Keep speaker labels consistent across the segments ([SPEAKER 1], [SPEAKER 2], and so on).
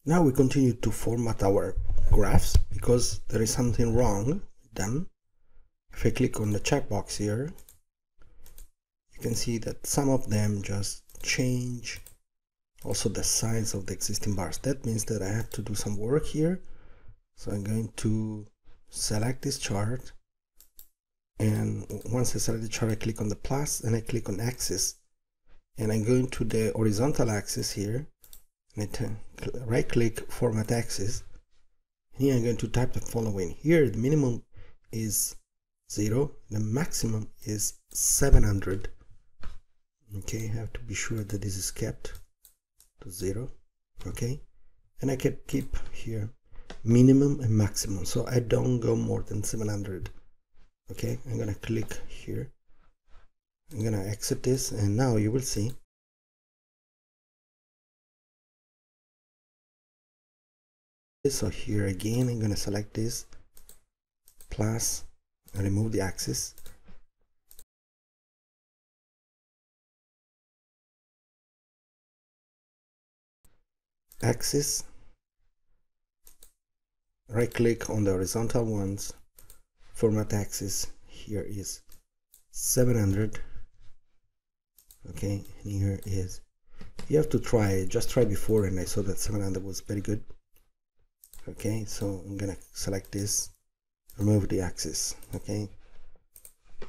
[SPEAKER 1] Now we continue to format our graphs because there is something wrong with them. If I click on the checkbox here, you can see that some of them just change also the size of the existing bars. That means that I have to do some work here. So I'm going to select this chart, and once I select the chart, I click on the plus and I click on axis, and I'm going to the horizontal axis here, and I right click format axis. Here I'm going to type the following. Here the minimum is 0, the maximum is 700. Okay, I have to be sure that this is kept to 0. Okay, and I can keep here minimum and maximum, so I don't go more than 700. Okay, I'm gonna click here, I'm gonna exit this, and now you will see so here again I'm gonna select this plus and remove the axis, right click on the horizontal ones, format axis, here is 700. Okay, and here is, you have to try, just try before, and I saw that 700 was very good. Okay, so I'm gonna select this, remove the axis. Okay,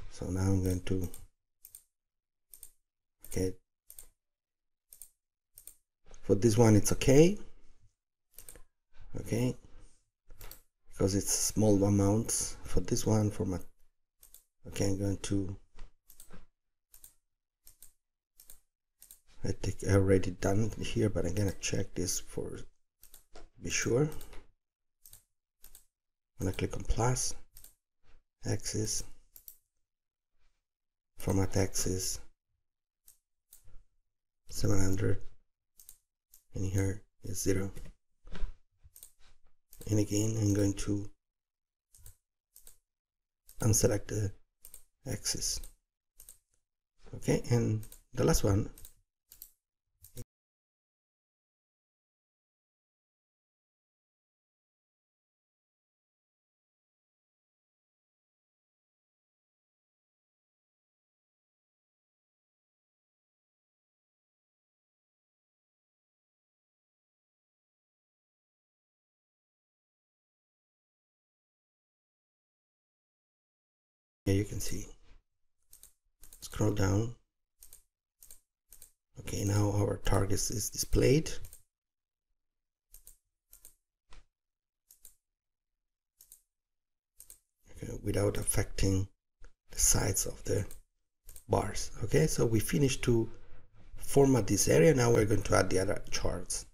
[SPEAKER 1] so now I'm going to, okay, for this one it's okay, okay, because it's small amounts. For this one, format, okay, I'm going to, I think I already done here, but I'm gonna check this for be sure. I'm gonna click on plus, axis, format axis, 700, and here is 0. And again, I'm going to unselect the axis. Okay, and the last one, here you can see, scroll down. Okay, now our target is displayed. Okay, without affecting the size of the bars. Okay, so we finished to format this area. Now we're going to add the other charts.